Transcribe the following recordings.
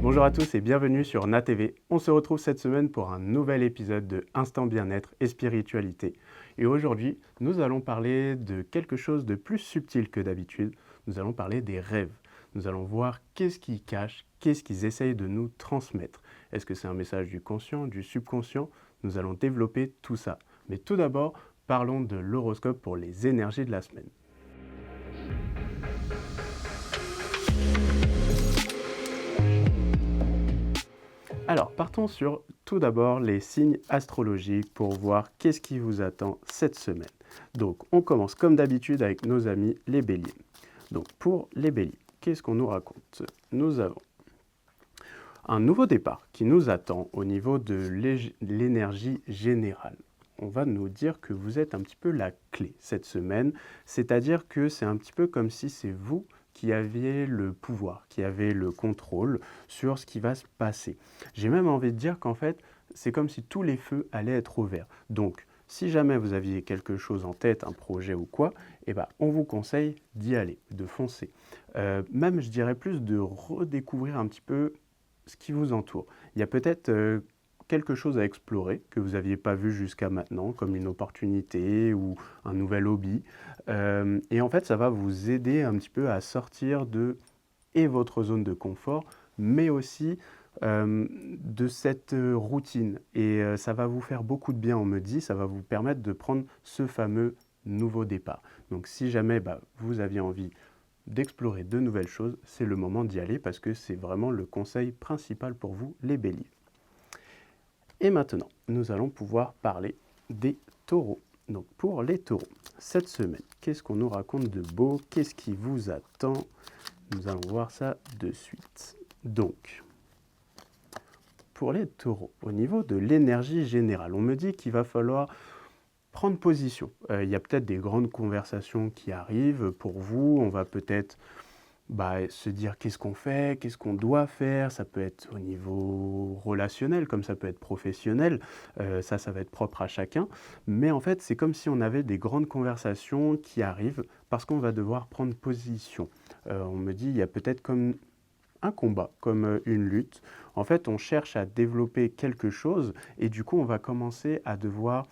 Bonjour à tous et bienvenue sur NATV. On se retrouve cette semaine pour un nouvel épisode de Instant Bien-être et Spiritualité. Et aujourd'hui, nous allons parler de quelque chose de plus subtil que d'habitude. Nous allons parler des rêves. Nous allons voir qu'est-ce qu'ils cachent, qu'est-ce qu'ils essayent de nous transmettre. Est-ce que c'est un message du conscient, du subconscient? Nous allons développer tout ça. Mais tout d'abord, parlons de l'horoscope pour les énergies de la semaine. Alors, partons sur tout d'abord les signes astrologiques pour voir qu'est-ce qui vous attend cette semaine. Donc, on commence comme d'habitude avec nos amis les béliers. Donc, pour les béliers, qu'est-ce qu'on nous raconte? Nous avons un nouveau départ qui nous attend au niveau de l'énergie générale. On va nous dire que vous êtes un petit peu la clé cette semaine, c'est-à-dire que c'est un petit peu comme si c'est vous qui aviez le pouvoir, qui avez le contrôle sur ce qui va se passer. J'ai même envie de dire qu'en fait, c'est comme si tous les feux allaient être ouverts. Donc, si jamais vous aviez quelque chose en tête, un projet ou quoi, eh ben, on vous conseille d'y aller, de foncer. Même, je dirais plus de redécouvrir un petit peu ce qui vous entoure. Il y a peut-être quelque chose à explorer que vous n'aviez pas vu jusqu'à maintenant, comme une opportunité ou un nouvel hobby. Et en fait, ça va vous aider un petit peu à sortir de et votre zone de confort, mais aussi de cette routine. Et ça va vous faire beaucoup de bien, on me dit, ça va vous permettre de prendre ce fameux nouveau départ. Donc si jamais vous aviez envie d'explorer de nouvelles choses, c'est le moment d'y aller parce que c'est vraiment le conseil principal pour vous, les béliers. Et maintenant, nous allons pouvoir parler des taureaux. Donc pour les taureaux, cette semaine, qu'est-ce qu'on nous raconte de beau? Qu'est-ce qui vous attend? Nous allons voir ça de suite. Donc, pour les taureaux, au niveau de l'énergie générale, on me dit qu'il va falloir prendre position. Il y a peut-être des grandes conversations qui arrivent pour vous. On va peut-être se dire qu'est-ce qu'on fait, qu'est-ce qu'on doit faire. Ça peut être au niveau relationnel, comme ça peut être professionnel. Ça va être propre à chacun. Mais en fait, c'est comme si on avait des grandes conversations qui arrivent parce qu'on va devoir prendre position. On me dit, il y a peut-être comme un combat, comme une lutte. En fait, on cherche à développer quelque chose et du coup, on va commencer à devoir...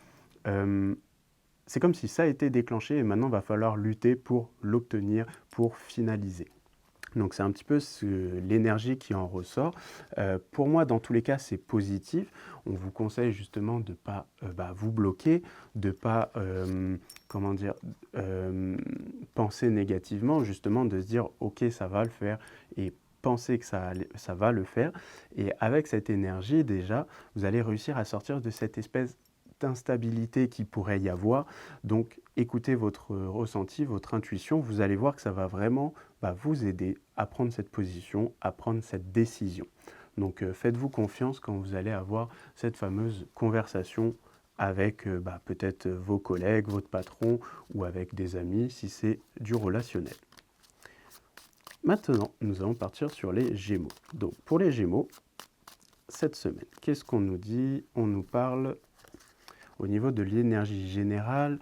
c'est comme si ça a été déclenché et maintenant, il va falloir lutter pour l'obtenir, pour finaliser. Donc c'est un petit peu l'énergie qui en ressort. Pour moi, dans tous les cas, c'est positif. On vous conseille justement de ne pas vous bloquer, de ne pas penser négativement, justement de se dire ok, ça va le faire et penser que ça va le faire. Et avec cette énergie, déjà, vous allez réussir à sortir de cette espèce d'instabilité qui pourrait y avoir. Donc écoutez votre ressenti, votre intuition, vous allez voir que ça va vraiment vous aider à prendre cette position, à prendre cette décision. Donc faites-vous confiance quand vous allez avoir cette fameuse conversation avec peut-être vos collègues, votre patron ou avec des amis si c'est du relationnel. Maintenant, nous allons partir sur les Gémeaux. Donc pour les Gémeaux, cette semaine, qu'est-ce qu'on nous dit? On nous parle au niveau de l'énergie générale,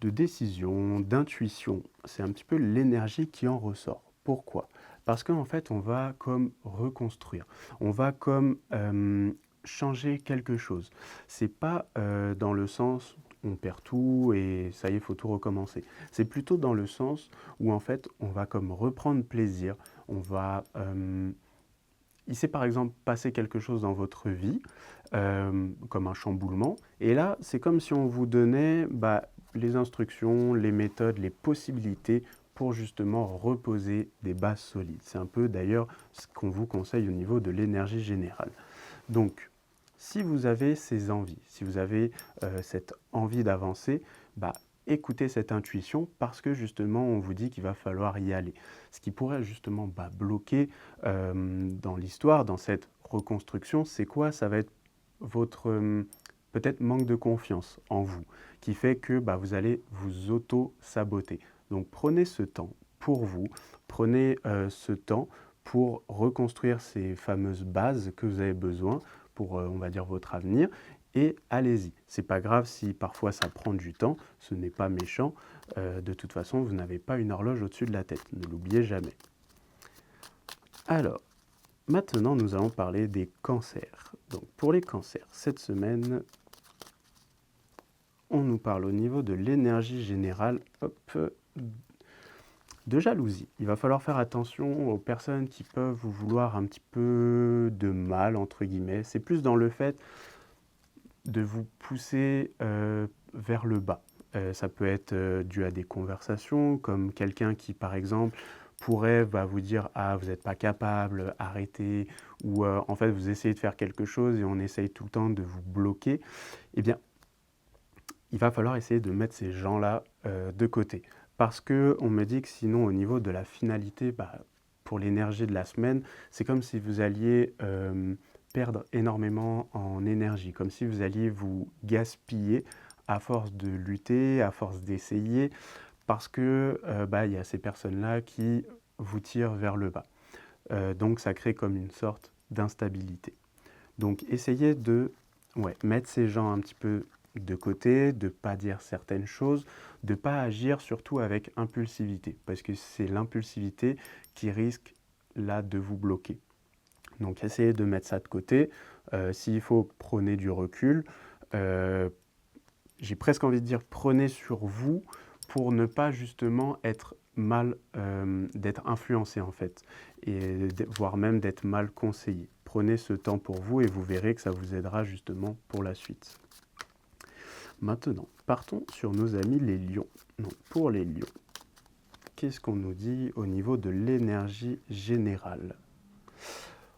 de décision, d'intuition. C'est un petit peu l'énergie qui en ressort. Pourquoi? Parce qu'en fait, on va comme reconstruire. On va comme changer quelque chose. C'est pas dans le sens on perd tout et ça y est, il faut tout recommencer. C'est plutôt dans le sens où en fait, on va comme reprendre plaisir. On va il s'est par exemple passé quelque chose dans votre vie, comme un chamboulement, et là, c'est comme si on vous donnait les instructions, les méthodes, les possibilités pour justement reposer des bases solides. C'est un peu d'ailleurs ce qu'on vous conseille au niveau de l'énergie générale. Donc, si vous avez ces envies, si vous avez cette envie d'avancer, écoutez cette intuition parce que justement on vous dit qu'il va falloir y aller. Ce qui pourrait justement bloquer dans l'histoire, dans cette reconstruction, c'est quoi? Ça va être votre peut-être manque de confiance en vous qui fait que vous allez vous auto-saboter. Donc prenez ce temps pour vous, prenez ce temps pour reconstruire ces fameuses bases que vous avez besoin pour, on va dire, votre avenir et allez-y. C'est pas grave si parfois ça prend du temps, ce n'est pas méchant. De toute façon, vous n'avez pas une horloge au-dessus de la tête, ne l'oubliez jamais. Alors, Maintenant, nous allons parler des cancers. Donc, pour les cancers, cette semaine, on nous parle au niveau de l'énergie générale, de jalousie. Il va falloir faire attention aux personnes qui peuvent vous vouloir un petit peu de mal, entre guillemets. C'est plus dans le fait de vous pousser vers le bas. Ça peut être dû à des conversations, comme quelqu'un qui, par exemple, pourrait vous dire « Ah, vous n'êtes pas capable, arrêtez », ou en fait, vous essayez de faire quelque chose et on essaye tout le temps de vous bloquer. Eh bien, il va falloir essayer de mettre ces gens-là de côté. Parce qu'on me dit que sinon, au niveau de la finalité, pour l'énergie de la semaine, c'est comme si vous alliez perdre énormément en énergie, comme si vous alliez vous gaspiller à force de lutter, à force d'essayer, parce que y a ces personnes-là qui vous tirent vers le bas. Donc ça crée comme une sorte d'instabilité. Donc essayez de mettre ces gens un petit peu de côté, de ne pas dire certaines choses, de ne pas agir surtout avec impulsivité, parce que c'est l'impulsivité qui risque là de vous bloquer. Donc essayez de mettre ça de côté. S'il faut, prenez du recul. J'ai presque envie de dire prenez sur vous pour ne pas justement être d'être influencé en fait, et voire même d'être mal conseillé. Prenez ce temps pour vous et vous verrez que ça vous aidera justement pour la suite. Maintenant, partons sur nos amis les lions. Donc, pour les lions, qu'est-ce qu'on nous dit au niveau de l'énergie générale?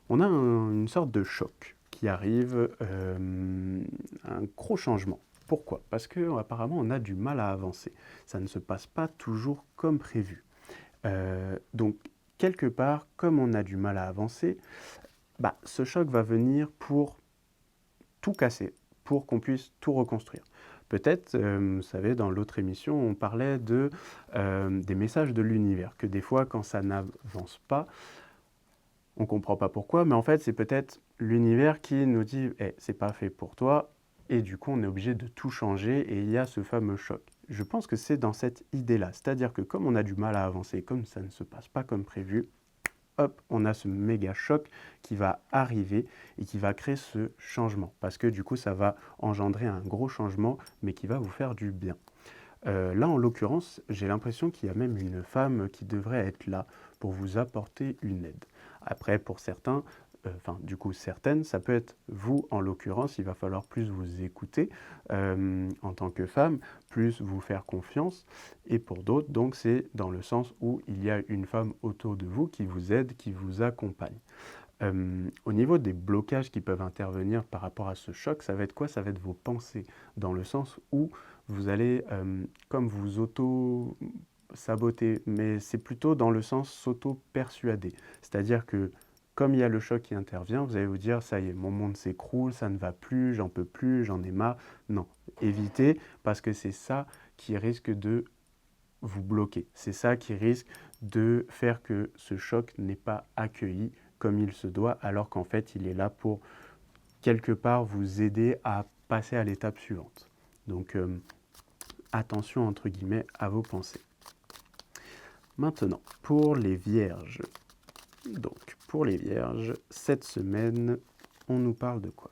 On a une sorte de choc qui arrive, un gros changement. Pourquoi? Parce qu'apparemment, on a du mal à avancer. Ça ne se passe pas toujours comme prévu. Donc, quelque part, comme on a du mal à avancer, ce choc va venir pour tout casser, pour qu'on puisse tout reconstruire. Peut-être, vous savez, dans l'autre émission, on parlait des messages de l'univers, que des fois, quand ça n'avance pas, on ne comprend pas pourquoi, mais en fait, c'est peut-être l'univers qui nous dit « c'est pas fait pour toi », et du coup, on est obligé de tout changer, et il y a ce fameux choc. Je pense que c'est dans cette idée-là, c'est-à-dire que comme on a du mal à avancer, comme ça ne se passe pas comme prévu, hop, on a ce méga choc qui va arriver et qui va créer ce changement. Parce que du coup, ça va engendrer un gros changement, mais qui va vous faire du bien. Là, en l'occurrence, j'ai l'impression qu'il y a même une femme qui devrait être là pour vous apporter une aide. Après, pour certains, certaines, ça peut être vous en l'occurrence, il va falloir plus vous écouter en tant que femme, plus vous faire confiance. Et pour d'autres, donc c'est dans le sens où il y a une femme autour de vous qui vous aide, qui vous accompagne. Au niveau des blocages qui peuvent intervenir par rapport à ce choc, ça va être quoi? Ça va être vos pensées, dans le sens où vous allez comme vous auto-saboter, mais c'est plutôt dans le sens s'auto-persuader. C'est-à-dire que comme il y a le choc qui intervient, vous allez vous dire « ça y est, mon monde s'écroule, ça ne va plus, j'en peux plus, j'en ai marre ». Non, évitez, parce que c'est ça qui risque de vous bloquer. C'est ça qui risque de faire que ce choc n'est pas accueilli comme il se doit, alors qu'en fait, il est là pour quelque part vous aider à passer à l'étape suivante. Donc, attention, entre guillemets, à vos pensées. Maintenant, pour les vierges. Donc, pour les vierges, cette semaine, on nous parle de quoi?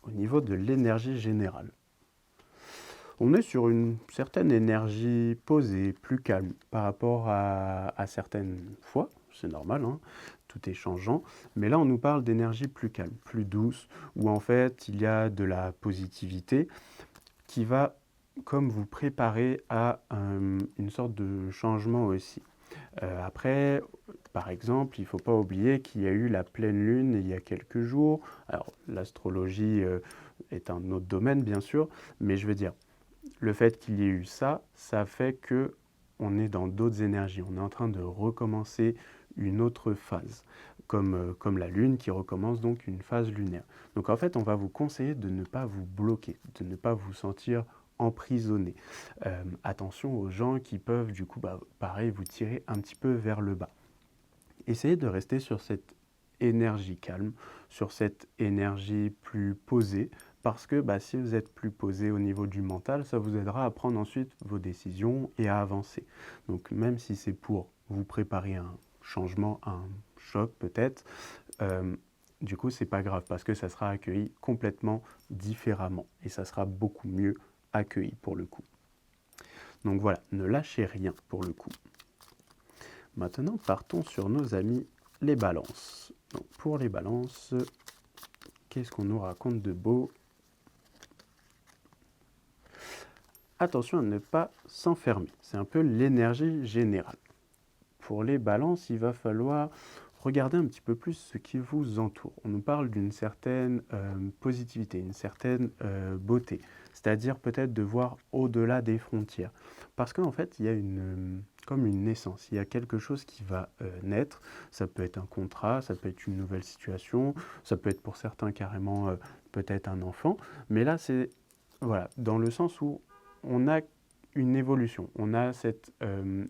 Au niveau de l'énergie générale. On est sur une certaine énergie posée, plus calme par rapport à certaines fois, c'est normal, hein, tout est changeant, mais là on nous parle d'énergie plus calme, plus douce, où en fait il y a de la positivité qui va comme vous préparer à une sorte de changement aussi. Après, par exemple, il ne faut pas oublier qu'il y a eu la pleine lune il y a quelques jours. Alors, l'astrologie est un autre domaine, bien sûr, mais je veux dire, le fait qu'il y ait eu ça, ça fait que on est dans d'autres énergies. On est en train de recommencer une autre phase, comme la Lune qui recommence donc une phase lunaire. Donc en fait, on va vous conseiller de ne pas vous bloquer, de ne pas vous sentir emprisonné. Attention aux gens qui peuvent du coup, pareil, vous tirer un petit peu vers le bas. Essayez de rester sur cette énergie calme, sur cette énergie plus posée, parce que si vous êtes plus posé au niveau du mental, ça vous aidera à prendre ensuite vos décisions et à avancer. Donc même si c'est pour vous préparer un changement, un choc peut-être, du coup, c'est pas grave parce que ça sera accueilli complètement différemment et ça sera beaucoup mieux accueilli pour le coup. Donc voilà, ne lâchez rien pour le coup. Maintenant, partons sur nos amis les balances. Donc pour les balances, qu'est-ce qu'on nous raconte de beau? Attention à ne pas s'enfermer, c'est un peu l'énergie générale. Pour les balances, il va falloir regarder un petit peu plus ce qui vous entoure. On nous parle d'une certaine positivité, une certaine beauté, c'est-à-dire peut-être de voir au-delà des frontières. Parce qu'en fait, il y a comme une naissance, il y a quelque chose qui va naître. Ça peut être un contrat, ça peut être une nouvelle situation, ça peut être pour certains carrément peut-être un enfant. Mais là, c'est voilà, dans le sens où on a une évolution, on a cette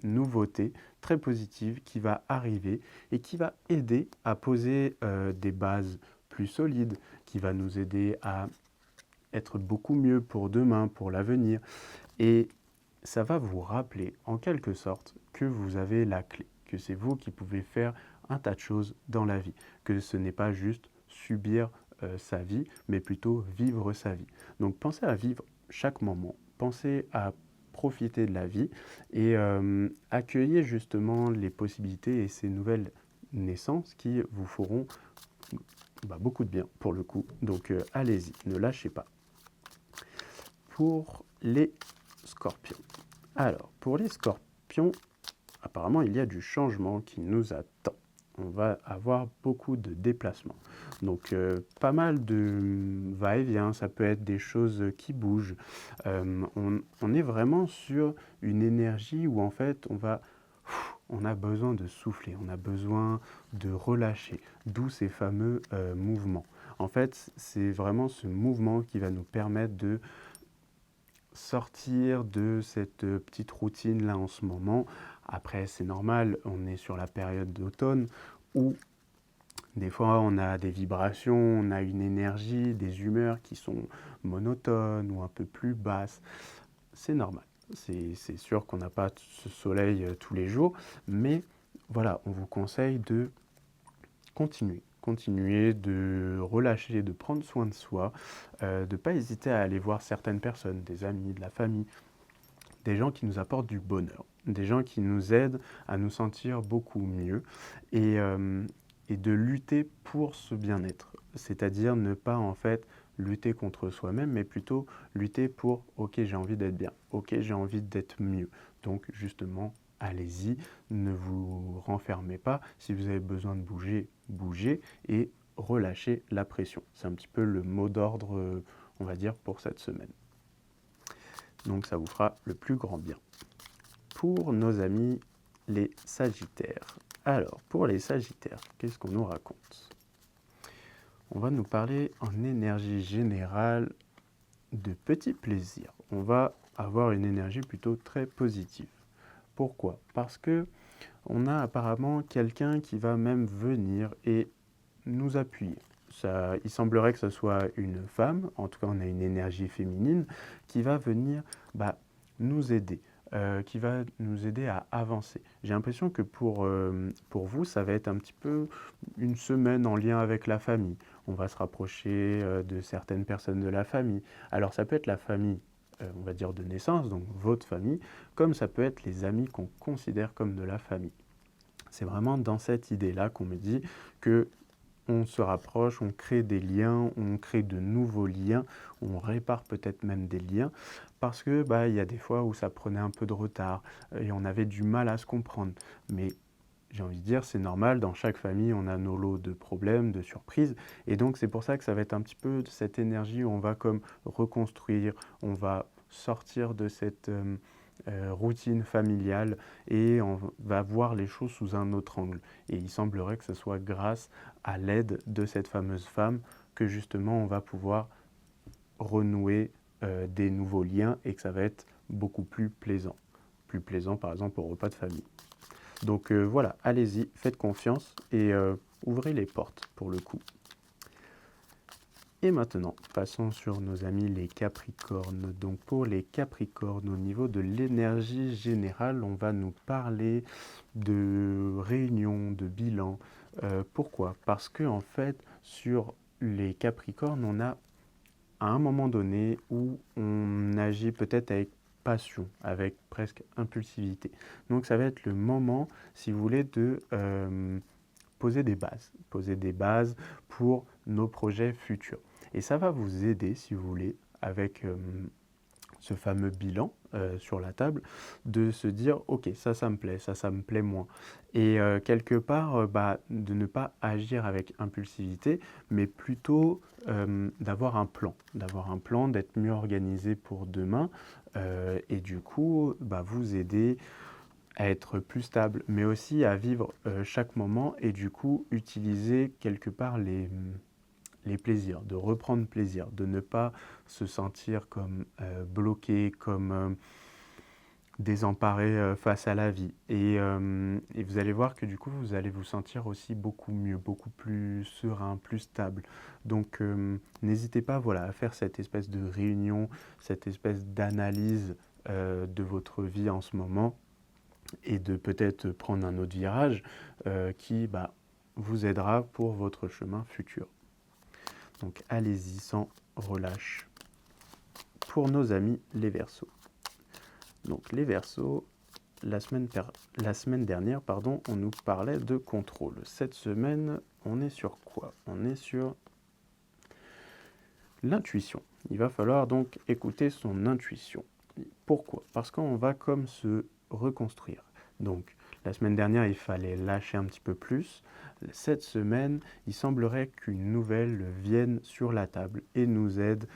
nouveauté très positive qui va arriver et qui va aider à poser des bases plus solides, qui va nous aider à être beaucoup mieux pour demain, pour l'avenir. Et ça va vous rappeler en quelque sorte que vous avez la clé, que c'est vous qui pouvez faire un tas de choses dans la vie, que ce n'est pas juste subir sa vie, mais plutôt vivre sa vie. Donc pensez à vivre chaque moment, pensez à profiter de la vie et accueillez justement les possibilités et ces nouvelles naissances qui vous feront beaucoup de bien pour le coup. Donc allez-y, ne lâchez pas. Pour les scorpions. Alors, pour les scorpions, apparemment, il y a du changement qui nous attend. On va avoir beaucoup de déplacements. Donc, pas mal de va-et-vient, ça peut être des choses qui bougent. On est vraiment sur une énergie où, en fait, on a besoin de souffler, on a besoin de relâcher, d'où ces fameux mouvements. En fait, c'est vraiment ce mouvement qui va nous permettre de sortir de cette petite routine là en ce moment. Après, c'est normal, on est sur la période d'automne où des fois on a des vibrations, on a une énergie, des humeurs qui sont monotones ou un peu plus basses. C'est normal. C'est sûr qu'on n'a pas ce soleil tous les jours, mais voilà, on vous conseille de continuer de relâcher, de prendre soin de soi, de ne pas hésiter à aller voir certaines personnes, des amis, de la famille, des gens qui nous apportent du bonheur, des gens qui nous aident à nous sentir beaucoup mieux et de lutter pour ce bien-être. C'est-à-dire ne pas en fait lutter contre soi-même, mais plutôt lutter pour « ok, j'ai envie d'être bien, ok, j'ai envie d'être mieux ». Donc justement, allez-y, ne vous renfermez pas. Si vous avez besoin de bouger, bougez et relâchez la pression. C'est un petit peu le mot d'ordre, on va dire, pour cette semaine. Donc ça vous fera le plus grand bien. Pour nos amis les Sagittaires. Alors, pour les Sagittaires, qu'est-ce qu'on nous raconte? On va nous parler en énergie générale de petits plaisirs. On va avoir une énergie plutôt très positive. Pourquoi? Parce que on a apparemment quelqu'un qui va même venir et nous appuyer. Il semblerait que ce soit une femme, en tout cas on a une énergie féminine, qui va venir nous aider, qui va nous aider à avancer. J'ai l'impression que pour vous, ça va être un petit peu une semaine en lien avec la famille. On va se rapprocher de certaines personnes de la famille. Alors ça peut être la famille, on va dire de naissance, donc votre famille, comme ça peut être les amis qu'on considère comme de la famille. C'est vraiment dans cette idée-là qu'on me dit que on se rapproche, on crée des liens, on crée de nouveaux liens, on répare peut-être même des liens, parce que il y a des fois où ça prenait un peu de retard et on avait du mal à se comprendre. Mais j'ai envie de dire, c'est normal, dans chaque famille, on a nos lots de problèmes, de surprises, et donc c'est pour ça que ça va être un petit peu cette énergie où on va comme reconstruire, on va sortir de cette routine familiale et on va voir les choses sous un autre angle. Et il semblerait que ce soit grâce à l'aide de cette fameuse femme que justement on va pouvoir renouer des nouveaux liens et que ça va être beaucoup plus plaisant. Plus plaisant par exemple au repas de famille. Donc voilà, allez-y, faites confiance et ouvrez les portes pour le coup. Et maintenant, passons sur nos amis les Capricornes. Donc pour les Capricornes, au niveau de l'énergie générale, on va nous parler de réunion, de bilan. Pourquoi? Parce que en fait, sur les Capricornes, on a à un moment donné où on agit peut-être avec passion, avec presque impulsivité. Donc ça va être le moment, si vous voulez, de poser des bases pour nos projets futurs. Et ça va vous aider, si vous voulez, avec ce fameux bilan sur la table, de se dire, ok, ça me plaît, ça me plaît moins. Et quelque part, de ne pas agir avec impulsivité, mais plutôt d'avoir un plan, d'être mieux organisé pour demain, et du coup, vous aider à être plus stable, mais aussi à vivre chaque moment et du coup utiliser quelque part les plaisirs, de reprendre plaisir, de ne pas se sentir comme bloqué, comme désemparé face à la vie. Et vous allez voir que du coup, vous allez vous sentir aussi beaucoup mieux, beaucoup plus serein, plus stable. Donc, n'hésitez pas voilà, à faire cette espèce de réunion, cette espèce d'analyse de votre vie en ce moment et de peut-être prendre un autre virage qui vous aidera pour votre chemin futur. Donc allez-y sans relâche. Pour nos amis les Verseaux. Donc les Verseaux, la semaine dernière, on nous parlait de contrôle. Cette semaine, on est sur quoi? On est sur l'intuition. Il va falloir donc écouter son intuition. Pourquoi? Parce qu'on va comme se reconstruire. Donc, la semaine dernière, il fallait lâcher un petit peu plus. Cette semaine, il semblerait qu'une nouvelle vienne sur la table et nous aide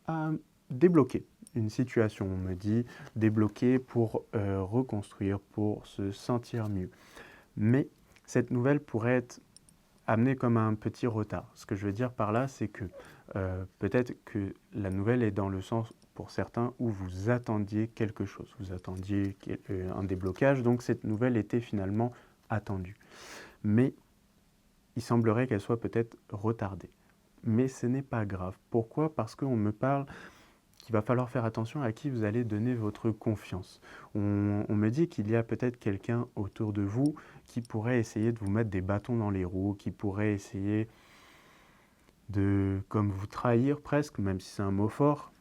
à débloquer une situation. On me dit débloquer pour reconstruire, pour se sentir mieux. Mais cette nouvelle pourrait être amenée comme un petit retard. Ce que je veux dire par là, c'est que peut-être que la nouvelle est dans le sens, pour certains, où vous attendiez quelque chose. Vous attendiez un déblocage, donc cette nouvelle était finalement attendue. Mais il semblerait qu'elle soit peut-être retardée. Mais ce n'est pas grave. Pourquoi? Parce qu'on me parle qu'il va falloir faire attention à qui vous allez donner votre confiance. On me dit qu'il y a peut-être quelqu'un autour de vous qui pourrait essayer de vous mettre des bâtons dans les roues, qui pourrait essayer de comme vous trahir presque, même si c'est un mot fort.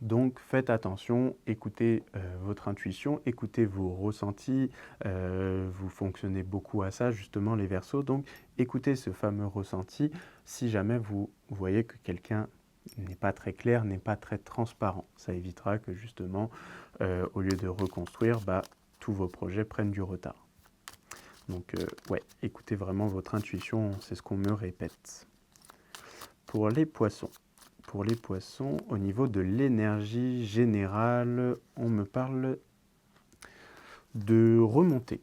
Donc faites attention, écoutez votre intuition, écoutez vos ressentis, vous fonctionnez beaucoup à ça justement les Verseaux, donc écoutez ce fameux ressenti si jamais vous voyez que quelqu'un n'est pas très clair, n'est pas très transparent. Ça évitera que justement, au lieu de reconstruire, tous vos projets prennent du retard. Donc écoutez vraiment votre intuition, c'est ce qu'on me répète. Pour les poissons, au niveau de l'énergie générale, on me parle de remonter,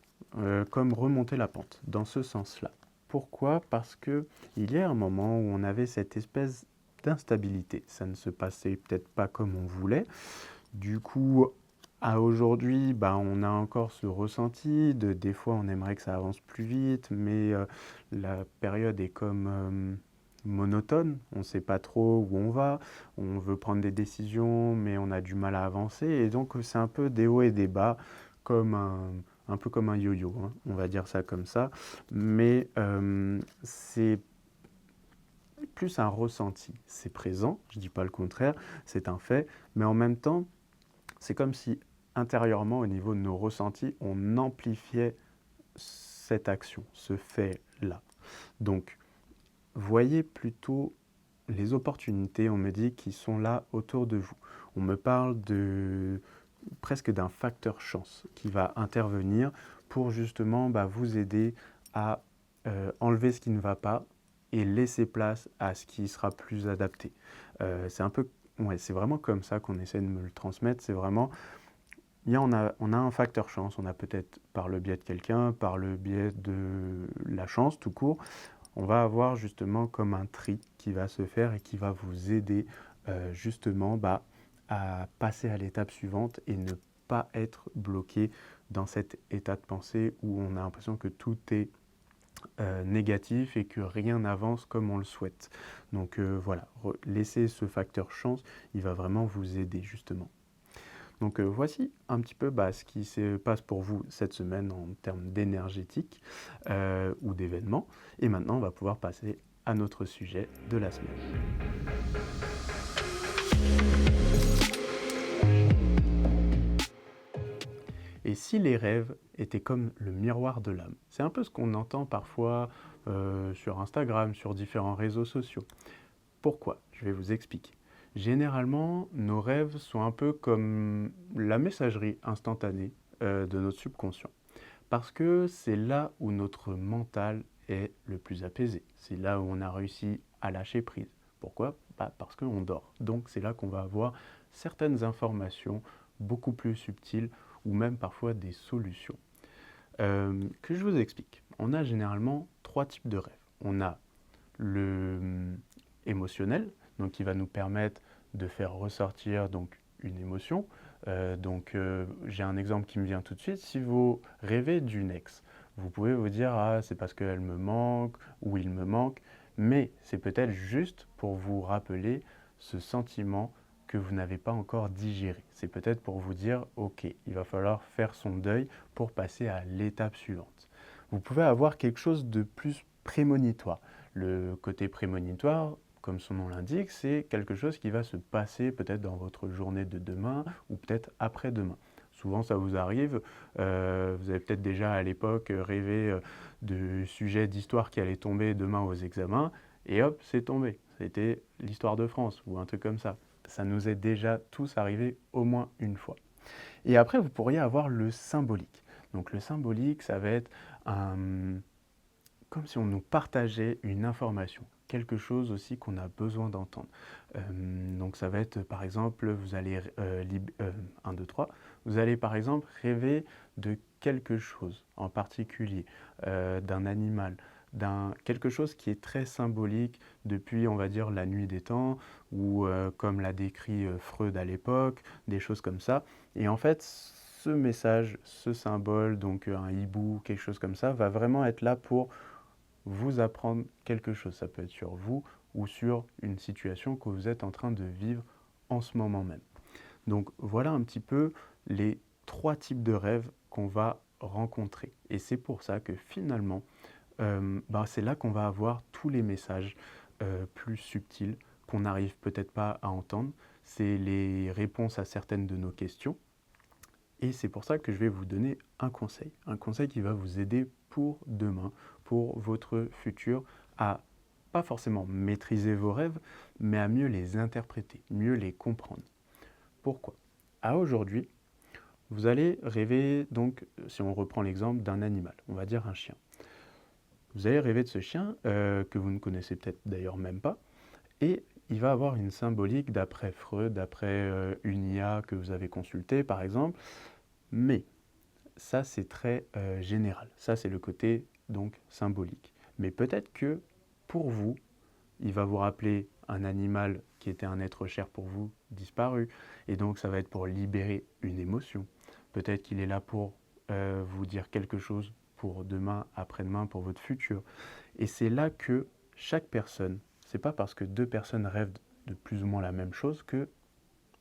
comme remonter la pente, dans ce sens-là. Pourquoi? Parce qu'il y a un moment où on avait cette espèce d'instabilité. Ça ne se passait peut-être pas comme on voulait. Du coup, à aujourd'hui, on a encore ce ressenti des fois on aimerait que ça avance plus vite, mais la période est comme monotone, on ne sait pas trop où on va, on veut prendre des décisions, mais on a du mal à avancer, et donc c'est un peu des hauts et des bas, comme un peu comme un yo-yo, hein, on va dire ça comme ça, mais c'est plus un ressenti, c'est présent, je ne dis pas le contraire, c'est un fait, mais en même temps, c'est comme si intérieurement, au niveau de nos ressentis, on amplifiait cette action, ce fait-là. Donc, voyez plutôt les opportunités, on me dit, qui sont là autour de vous. On me parle presque d'un facteur chance qui va intervenir pour justement vous aider à enlever ce qui ne va pas et laisser place à ce qui sera plus adapté. C'est vraiment comme ça qu'on essaie de me le transmettre. C'est vraiment, on a un facteur chance, on a peut-être par le biais de quelqu'un, par le biais de la chance tout court, on va avoir justement comme un tri qui va se faire et qui va vous aider justement à passer à l'étape suivante et ne pas être bloqué dans cet état de pensée où on a l'impression que tout est négatif et que rien n'avance comme on le souhaite. Donc voilà, laissez ce facteur chance, il va vraiment vous aider justement. Donc voici un petit peu ce qui se passe pour vous cette semaine en termes d'énergétique ou d'événements. Et maintenant, on va pouvoir passer à notre sujet de la semaine. Et si les rêves étaient comme le miroir de l'âme? C'est un peu ce qu'on entend parfois sur Instagram, sur différents réseaux sociaux. Pourquoi? Je vais vous expliquer. Généralement, nos rêves sont un peu comme la messagerie instantanée de notre subconscient. Parce que c'est là où notre mental est le plus apaisé. C'est là où on a réussi à lâcher prise. Pourquoi? Parce qu'on dort. Donc c'est là qu'on va avoir certaines informations beaucoup plus subtiles ou même parfois des solutions. Que je vous explique. On a généralement 3 types de rêves. On a le émotionnel, donc qui va nous permettre de faire ressortir donc une émotion. J'ai un exemple qui me vient tout de suite. Si vous rêvez d'une ex, vous pouvez vous dire ah c'est parce qu'elle me manque ou il me manque, mais c'est peut-être juste pour vous rappeler ce sentiment que vous n'avez pas encore digéré. C'est peut-être pour vous dire ok, il va falloir faire son deuil pour passer à l'étape suivante. Vous pouvez avoir quelque chose de plus prémonitoire. Le côté prémonitoire, comme son nom l'indique, c'est quelque chose qui va se passer peut-être dans votre journée de demain ou peut-être après-demain. Souvent, ça vous arrive, vous avez peut-être déjà à l'époque rêvé de sujets d'histoire qui allaient tomber demain aux examens, et hop, c'est tombé. C'était l'histoire de France ou un truc comme ça. Ça nous est déjà tous arrivé au moins une fois. Et après, vous pourriez avoir le symbolique. Donc le symbolique, ça va être comme si on nous partageait une information, quelque chose aussi qu'on a besoin d'entendre. Donc ça va être par exemple, vous allez, 1, 2, 3, vous allez par exemple rêver de quelque chose en particulier, d'un animal, quelque chose qui est très symbolique depuis, on va dire, la nuit des temps, ou comme l'a décrit Freud à l'époque, des choses comme ça. Et en fait, ce message, ce symbole, donc un hibou, quelque chose comme ça, va vraiment être là pour vous apprendre quelque chose. Ça peut être sur vous ou sur une situation que vous êtes en train de vivre en ce moment même. Donc voilà un petit peu les 3 types de rêves qu'on va rencontrer. Et c'est pour ça que finalement, c'est là qu'on va avoir tous les messages plus subtils qu'on n'arrive peut-être pas à entendre. C'est les réponses à certaines de nos questions. Et c'est pour ça que je vais vous donner un conseil qui va vous aider pour demain, pour votre futur, à pas forcément maîtriser vos rêves, mais à mieux les interpréter, mieux les comprendre. Pourquoi? À aujourd'hui, vous allez rêver, donc, si on reprend l'exemple d'un animal, on va dire un chien. Vous allez rêver de ce chien, que vous ne connaissez peut-être d'ailleurs même pas, et il va avoir une symbolique d'après Freud, d'après une IA que vous avez consultée par exemple, mais ça c'est très général, ça c'est le côté donc symbolique. Mais peut-être que pour vous, il va vous rappeler un animal qui était un être cher pour vous, disparu, et donc ça va être pour libérer une émotion. Peut-être qu'il est là pour vous dire quelque chose pour demain, après-demain, pour votre futur. Et c'est là que chaque personne, c'est pas parce que 2 personnes rêvent de plus ou moins la même chose que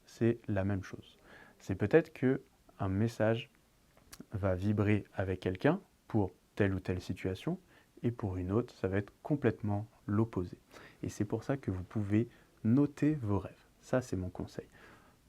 c'est la même chose. C'est peut-être que un message va vibrer avec quelqu'un pour telle ou telle situation, et pour une autre, ça va être complètement l'opposé. Et c'est pour ça que vous pouvez noter vos rêves. Ça, c'est mon conseil.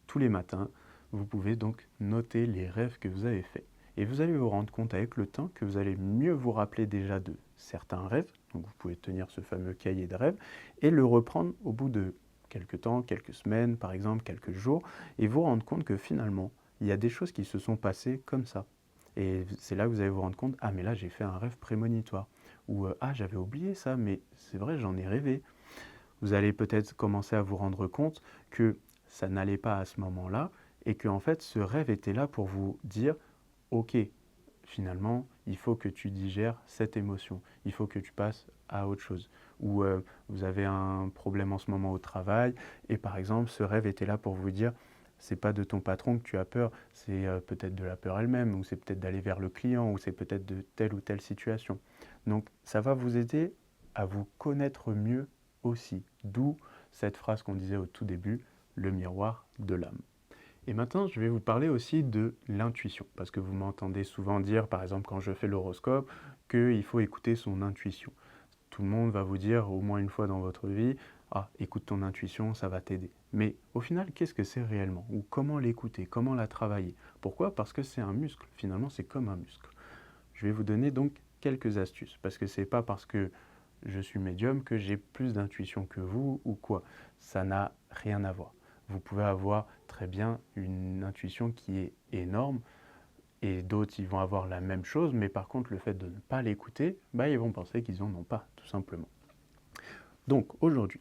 Tous les matins, vous pouvez donc noter les rêves que vous avez faits. Et vous allez vous rendre compte avec le temps que vous allez mieux vous rappeler déjà de certains rêves. Donc vous pouvez tenir ce fameux cahier de rêves et le reprendre au bout de quelques temps, quelques semaines, par exemple, quelques jours, et vous rendre compte que finalement, il y a des choses qui se sont passées comme ça. Et c'est là que vous allez vous rendre compte, ah mais là j'ai fait un rêve prémonitoire. Ou ah j'avais oublié ça, mais c'est vrai, j'en ai rêvé. Vous allez peut-être commencer à vous rendre compte que ça n'allait pas à ce moment-là et que en fait ce rêve était là pour vous dire, ok, finalement il faut que tu digères cette émotion, il faut que tu passes à autre chose. Ou vous avez un problème en ce moment au travail et par exemple ce rêve était là pour vous dire, c'est pas de ton patron que tu as peur, c'est peut-être de la peur elle-même, ou c'est peut-être d'aller vers le client, ou c'est peut-être de telle ou telle situation. Donc ça va vous aider à vous connaître mieux aussi, d'où cette phrase qu'on disait au tout début, le miroir de l'âme. Et maintenant, je vais vous parler aussi de l'intuition, parce que vous m'entendez souvent dire, par exemple quand je fais l'horoscope, qu'il faut écouter son intuition. Tout le monde va vous dire au moins une fois dans votre vie, ah, écoute ton intuition, ça va t'aider. Mais au final, qu'est-ce que c'est réellement? Ou comment l'écouter? Comment la travailler? Pourquoi? Parce que c'est un muscle. Finalement, c'est comme un muscle. Je vais vous donner donc quelques astuces, parce que c'est pas parce que je suis médium que j'ai plus d'intuition que vous ou quoi. Ça n'a rien à voir. Vous pouvez avoir très bien une intuition qui est énorme et d'autres ils vont avoir la même chose, mais par contre le fait de ne pas l'écouter, bah, ils vont penser qu'ils n'en ont pas, tout simplement. Donc aujourd'hui,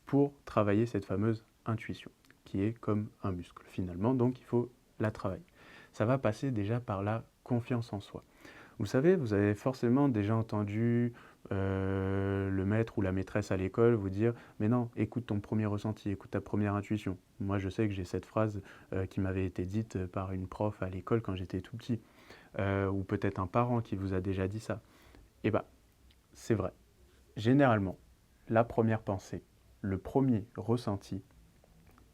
pour travailler cette fameuse intuition, qui est comme un muscle finalement, donc il faut la travailler. Ça va passer déjà par la confiance en soi. Vous savez, vous avez forcément déjà entendu le maître ou la maîtresse à l'école vous dire « Mais non, écoute ton premier ressenti, écoute ta première intuition ». Moi, je sais que j'ai cette phrase qui m'avait été dite par une prof à l'école quand j'étais tout petit, ou peut-être un parent qui vous a déjà dit ça. Eh bien, c'est vrai. Généralement, la première pensée, le premier ressenti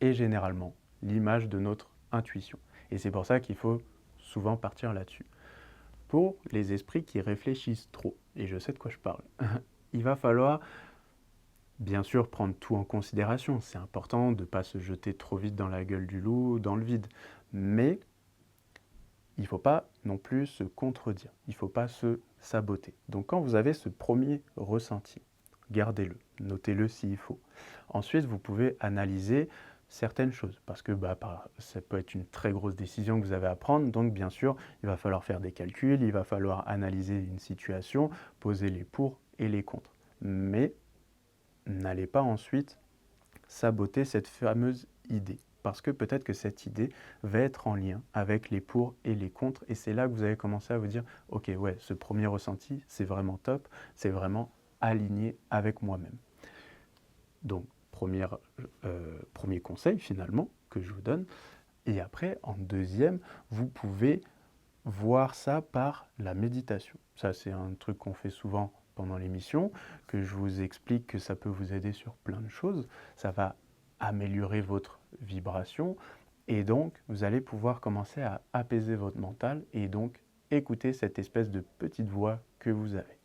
est généralement l'image de notre intuition. Et c'est pour ça qu'il faut souvent partir là-dessus. Pour les esprits qui réfléchissent trop, et je sais de quoi je parle, il va falloir bien sûr prendre tout en considération. C'est important de ne pas se jeter trop vite dans la gueule du loup, dans le vide. Mais il ne faut pas non plus se contredire, il ne faut pas se saboter. Donc quand vous avez ce premier ressenti, gardez-le, notez-le s'il faut. Ensuite, vous pouvez analyser certaines choses, parce que ça peut être une très grosse décision que vous avez à prendre, donc bien sûr, il va falloir faire des calculs, il va falloir analyser une situation, poser les pour et les contre. Mais n'allez pas ensuite saboter cette fameuse idée, parce que peut-être que cette idée va être en lien avec les pour et les contre, et c'est là que vous allez commencer à vous dire, ok, ouais, ce premier ressenti, c'est vraiment top, c'est vraiment aligné avec moi-même. Donc, premier conseil finalement que je vous donne. Et après, en deuxième, vous pouvez voir ça par la méditation. Ça, c'est un truc qu'on fait souvent pendant l'émission, que je vous explique que ça peut vous aider sur plein de choses. Ça va améliorer votre vibration et donc vous allez pouvoir commencer à apaiser votre mental et donc écouter cette espèce de petite voix que vous avez.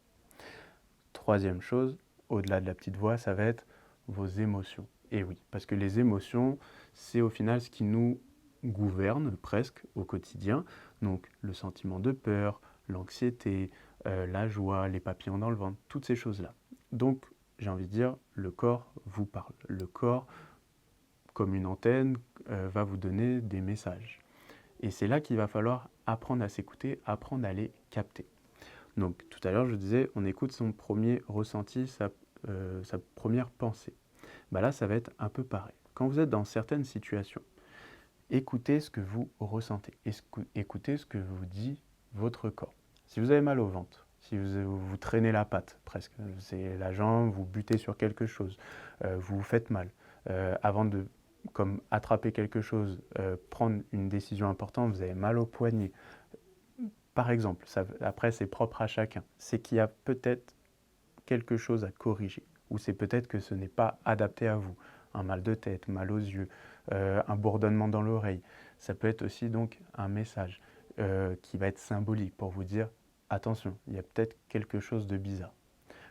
Troisième chose, au-delà de la petite voix, ça va être vos émotions. Et oui, parce que les émotions, c'est au final ce qui nous gouverne presque au quotidien. Donc le sentiment de peur, l'anxiété, la joie, les papillons dans le ventre, toutes ces choses-là. Donc j'ai envie de dire, le corps vous parle. Le corps, comme une antenne, va vous donner des messages. Et c'est là qu'il va falloir apprendre à s'écouter, apprendre à les capter. Donc tout à l'heure, je disais, on écoute son premier ressenti, sa première pensée. Là, ça va être un peu pareil. Quand vous êtes dans certaines situations, écoutez ce que vous ressentez, écoutez ce que vous dit votre corps. Si vous avez mal au ventre, si vous traînez la patte presque, c'est la jambe, vous butez sur quelque chose, vous vous faites mal, avant de comme attraper quelque chose, prendre une décision importante, vous avez mal au poignet. Par exemple, après c'est propre à chacun, c'est qu'il y a peut-être quelque chose à corriger, ou c'est peut-être que ce n'est pas adapté à vous. Un mal de tête, mal aux yeux, un bourdonnement dans l'oreille. Ça peut être aussi donc un message qui va être symbolique pour vous dire attention, il y a peut-être quelque chose de bizarre.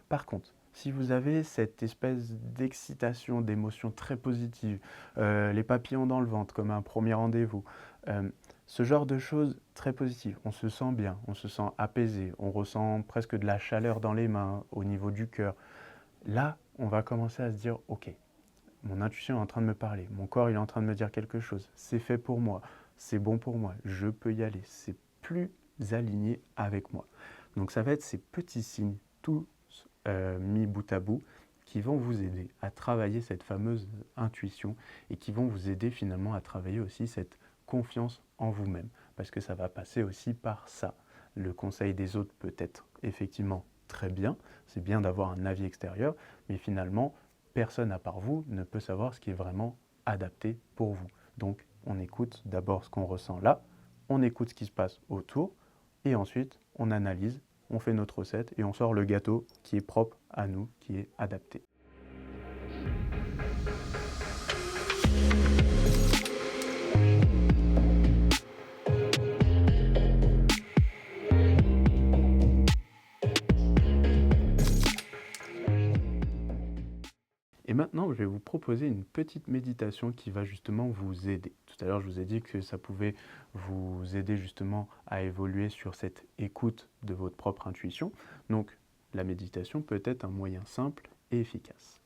Par contre, si vous avez cette espèce d'excitation, d'émotion très positive, les papillons dans le ventre comme un premier rendez-vous, ce genre de choses très positives, on se sent bien, on se sent apaisé, on ressent presque de la chaleur dans les mains, au niveau du cœur. Là, on va commencer à se dire, ok, mon intuition est en train de me parler, mon corps il est en train de me dire quelque chose, c'est fait pour moi, c'est bon pour moi, je peux y aller, c'est plus aligné avec moi. Donc ça va être ces petits signes, tous mis bout à bout, qui vont vous aider à travailler cette fameuse intuition et qui vont vous aider finalement à travailler aussi cette confiance en vous-même, parce que ça va passer aussi par ça. Le conseil des autres peut être effectivement très bien, c'est bien d'avoir un avis extérieur, mais finalement, personne à part vous ne peut savoir ce qui est vraiment adapté pour vous. Donc, on écoute d'abord ce qu'on ressent là, on écoute ce qui se passe autour, et ensuite, on analyse on fait notre recette et on sort le gâteau qui est propre à nous, qui est adapté. Et maintenant, je vais vous proposer une petite méditation qui va justement vous aider. Tout à l'heure, je vous ai dit que ça pouvait vous aider justement à évoluer sur cette écoute de votre propre intuition. Donc, la méditation peut être un moyen simple et efficace.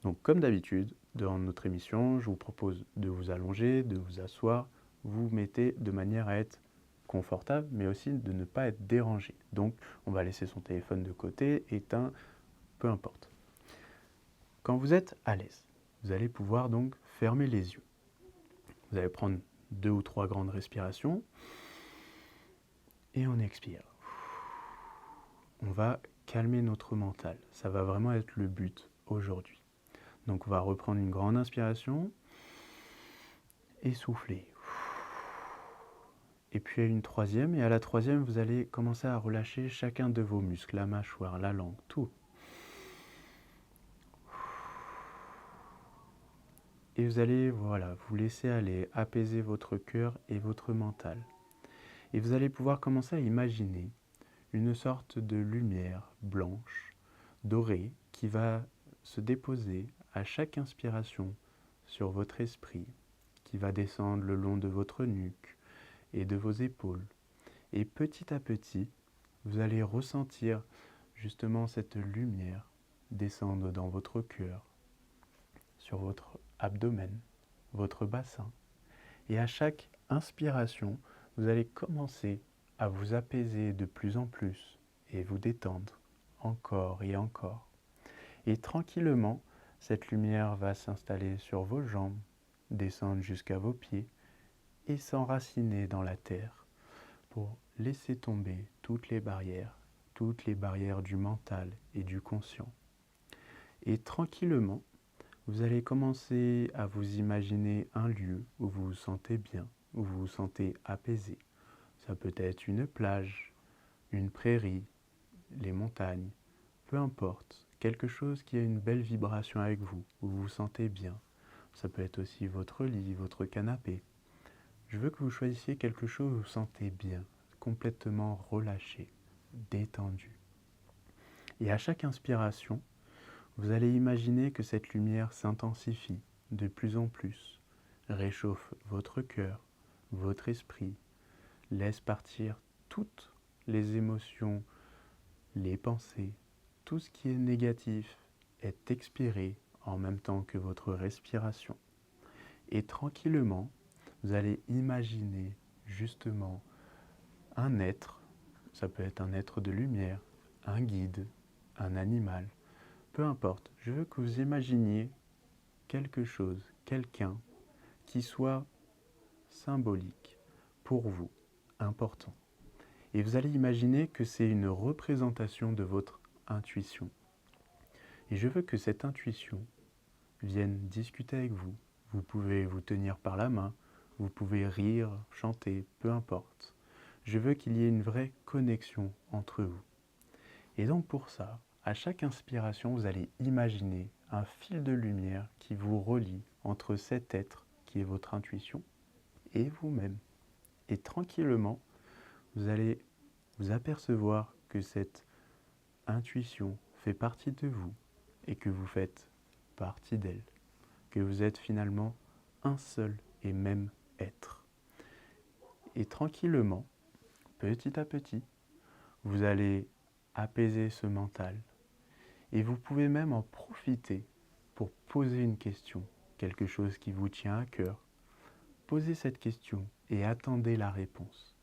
Donc, comme d'habitude, dans notre émission, je vous propose de vous allonger, de vous asseoir. Vous mettez de manière à être confortable, mais aussi de ne pas être dérangé. Donc, on va laisser son téléphone de côté, éteint, peu importe. Quand vous êtes à l'aise, vous allez pouvoir donc fermer les yeux. Vous allez prendre 2 ou 3 grandes respirations et on expire. On va calmer notre mental. Ça va vraiment être le but aujourd'hui. Donc on va reprendre une grande inspiration et souffler. Et puis une troisième, et à la troisième, vous allez commencer à relâcher chacun de vos muscles, la mâchoire, la langue, tout. Et vous allez, voilà, vous laisser aller, apaiser votre cœur et votre mental. Et vous allez pouvoir commencer à imaginer une sorte de lumière blanche, dorée, qui va se déposer à chaque inspiration sur votre esprit, qui va descendre le long de votre nuque et de vos épaules. Et petit à petit, vous allez ressentir justement cette lumière descendre dans votre cœur, sur votre abdomen, votre bassin. Et à chaque inspiration, vous allez commencer à vous apaiser de plus en plus et vous détendre encore et encore. Et tranquillement, cette lumière va s'installer sur vos jambes, descendre jusqu'à vos pieds et s'enraciner dans la terre pour laisser tomber toutes les barrières du mental et du conscient. Et tranquillement, vous allez commencer à vous imaginer un lieu où vous vous sentez bien, où vous vous sentez apaisé. Ça peut être une plage, une prairie, les montagnes, peu importe. Quelque chose qui a une belle vibration avec vous, où vous vous sentez bien. Ça peut être aussi votre lit, votre canapé. Je veux que vous choisissiez quelque chose où vous vous sentez bien, complètement relâché, détendu. Et à chaque inspiration, vous allez imaginer que cette lumière s'intensifie de plus en plus, réchauffe votre cœur, votre esprit, laisse partir toutes les émotions, les pensées, tout ce qui est négatif est expiré en même temps que votre respiration. Et tranquillement, vous allez imaginer justement un être, ça peut être un être de lumière, un guide, un animal, peu importe, je veux que vous imaginiez quelque chose, quelqu'un qui soit symbolique pour vous, important. Et vous allez imaginer que c'est une représentation de votre intuition. Et je veux que cette intuition vienne discuter avec vous. Vous pouvez vous tenir par la main, vous pouvez rire, chanter, peu importe. Je veux qu'il y ait une vraie connexion entre vous. Et donc pour ça, à chaque inspiration, vous allez imaginer un fil de lumière qui vous relie entre cet être qui est votre intuition et vous-même. Et tranquillement, vous allez vous apercevoir que cette intuition fait partie de vous et que vous faites partie d'elle, que vous êtes finalement un seul et même être. Et tranquillement, petit à petit, vous allez apaiser ce mental et vous pouvez même en profiter pour poser une question, quelque chose qui vous tient à cœur. Posez cette question et attendez la réponse.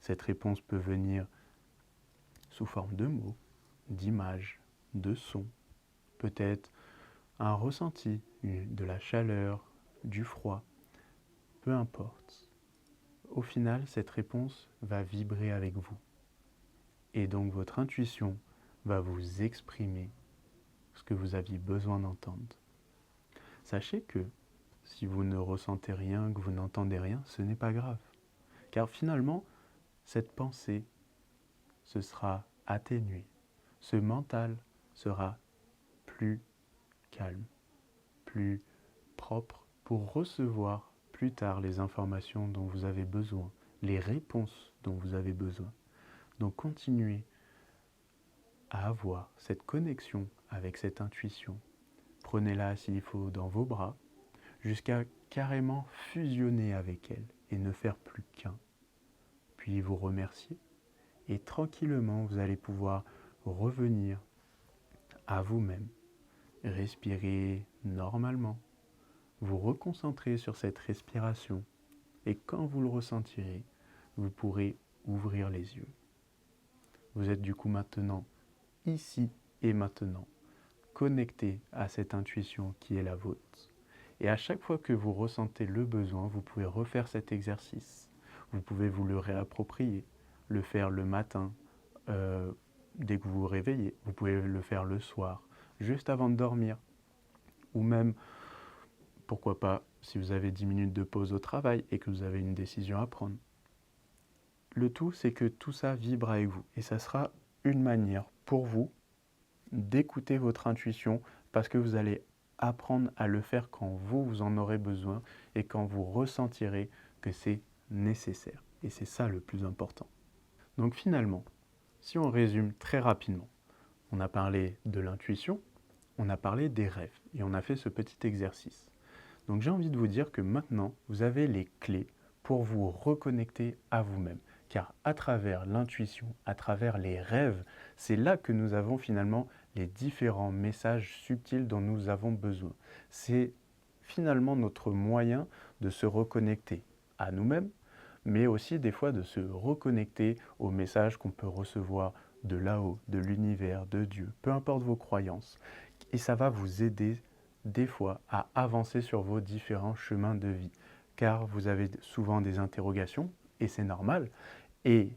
Cette réponse peut venir sous forme de mots, d'images, de sons, peut-être un ressenti, de la chaleur, du froid, peu importe. Au final, cette réponse va vibrer avec vous. Et donc votre intuition va vous exprimer ce que vous aviez besoin d'entendre. Sachez que si vous ne ressentez rien, que vous n'entendez rien, ce n'est pas grave. Car finalement, cette pensée, ce sera atténuer. Ce mental sera plus calme, plus propre pour recevoir plus tard les informations dont vous avez besoin, les réponses dont vous avez besoin. Donc continuez à avoir cette connexion avec cette intuition. Prenez-la s'il faut dans vos bras, jusqu'à carrément fusionner avec elle et ne faire plus qu'un. Puis vous remercier et tranquillement vous allez pouvoir revenir à vous-même, respirer normalement, vous reconcentrer sur cette respiration et quand vous le ressentirez, vous pourrez ouvrir les yeux. Vous êtes du coup maintenant ici et maintenant, connecté à cette intuition qui est la vôtre. Et à chaque fois que vous ressentez le besoin, vous pouvez refaire cet exercice. Vous pouvez vous le réapproprier, le faire le matin, dès que vous vous réveillez. Vous pouvez le faire le soir, juste avant de dormir. Ou même, pourquoi pas, si vous avez 10 minutes de pause au travail et que vous avez une décision à prendre. Le tout, c'est que tout ça vibre avec vous. Et ça sera une manière pour vous d'écouter votre intuition parce que vous allez apprendre à le faire quand vous en aurez besoin et quand vous ressentirez que c'est nécessaire. Et c'est ça le plus important. Donc finalement, si on résume très rapidement, on a parlé de l'intuition, on a parlé des rêves et on a fait ce petit exercice. Donc j'ai envie de vous dire que maintenant, vous avez les clés pour vous reconnecter à vous-même. Car à travers l'intuition, à travers les rêves, c'est là que nous avons finalement les différents messages subtils dont nous avons besoin. C'est finalement notre moyen de se reconnecter à nous-mêmes, mais aussi des fois de se reconnecter aux messages qu'on peut recevoir de là-haut, de l'univers, de Dieu, peu importe vos croyances. Et ça va vous aider des fois à avancer sur vos différents chemins de vie, car vous avez souvent des interrogations, et c'est normal, et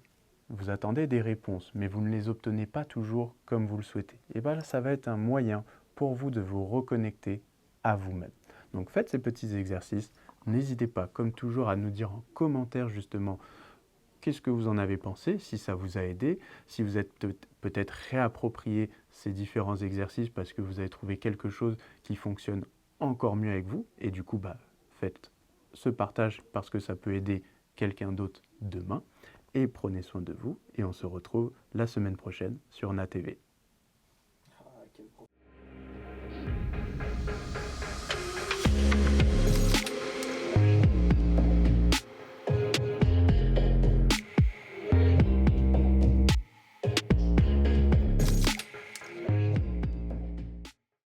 vous attendez des réponses, mais vous ne les obtenez pas toujours comme vous le souhaitez. Et bien là, ça va être un moyen pour vous de vous reconnecter à vous-même. Donc faites ces petits exercices, n'hésitez pas, comme toujours, à nous dire en commentaire justement qu'est-ce que vous en avez pensé, si ça vous a aidé, si vous êtes peut-être réapproprié ces différents exercices parce que vous avez trouvé quelque chose qui fonctionne encore mieux avec vous, et du coup, faites ce partage parce que ça peut aider quelqu'un d'autre demain, et prenez soin de vous, et on se retrouve la semaine prochaine sur NATV.